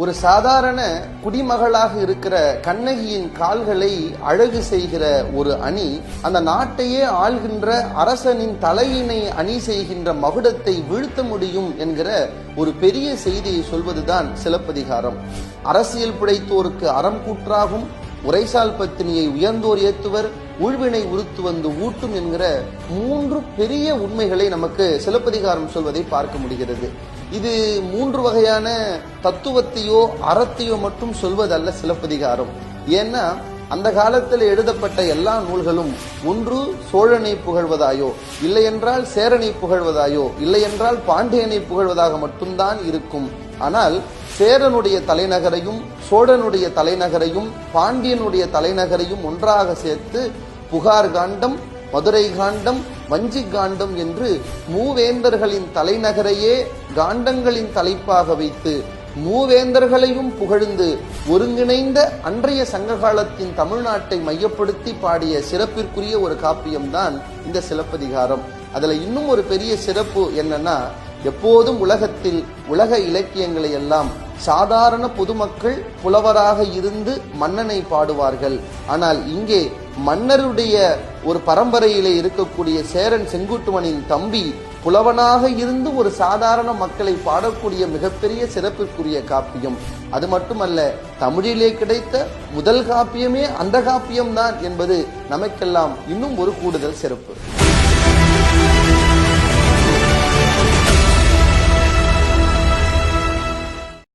ஒரு சாதாரண குடிமகளாக இருக்கிற கண்ணகியின் கால்களை அழகு செய்கிற ஒரு அணி அந்த நாட்டையே ஆள்கின்ற அரசனின் தலையினை அணி செய்கின்ற மகுடத்தை வீழ்த்த முடியும் என்கிற ஒரு பெரிய செய்தியை சொல்வதுதான் சிலப்பதிகாரம். அரசியல் பிழைத்தோருக்கு அறம் கூற்றாகும், உரைசால் பத்தினியை உயர்ந்தோர் ஏத்துவர், உள்வினை உறுத்து வந்து ஊட்டும் என்கிற மூன்று பெரிய உண்மைகளை நமக்கு சிலப்பதிகாரம் சொல்வதை பார்க்க முடிகிறது. இது மூன்று வகையான தத்துவத்தையோ அறத்தையோ மட்டும் சொல்வதல்ல சிலப்பதிகாரம். ஏன்னா அந்த காலத்தில் எழுதப்பட்ட எல்லா நூல்களும் ஒன்று சோழனை புகழ்வதாயோ, இல்லை என்றால் சேரனை புகழ்வதாயோ, இல்லை என்றால் பாண்டியனை புகழ்வதாக மட்டும்தான் இருக்கும். ஆனால் சேரனுடைய தலைநகரையும் சோழனுடைய தலைநகரையும் பாண்டியனுடைய தலைநகரையும் ஒன்றாக சேர்த்து புகார் காண்டம், மதுரை காண்டம், வஞ்சி காண்டம் என்று மூவேந்தர்களின் தலைநகரையே காண்டங்களின் தலைப்பாக வைத்து மூவேந்தர்களையும் புகழ்ந்து ஒருங்கிணைந்த அன்றைய சங்ககாலத்தின் தமிழ்நாட்டை மையப்படுத்தி பாடிய சிறப்பிற்குரிய ஒரு காப்பியம்தான் இந்த சிலப்பதிகாரம். அதுல இன்னும் ஒரு பெரிய சிறப்பு என்னன்னா, எப்போதும் உலகத்தில் உலக இலக்கியங்களை எல்லாம் சாதாரண பொதுமக்கள் புலவராக இருந்து மன்னனை பாடுவார்கள். ஆனால் இங்கே மன்னருடைய ஒரு பரம்பரையிலே இருக்கக்கூடிய சேரன் செங்குட்டுவனின் தம்பி புலவனாக இருந்து ஒரு சாதாரண மக்களை பாடக்கூடிய மிகப்பெரிய சிறப்பிற்குரிய காப்பியம். அது மட்டுமல்ல, தமிழிலே கிடைத்த முதல் காப்பியமே அந்த காப்பியம்தான் என்பது நமக்கெல்லாம் இன்னும் ஒரு கூடுதல் சிறப்பு.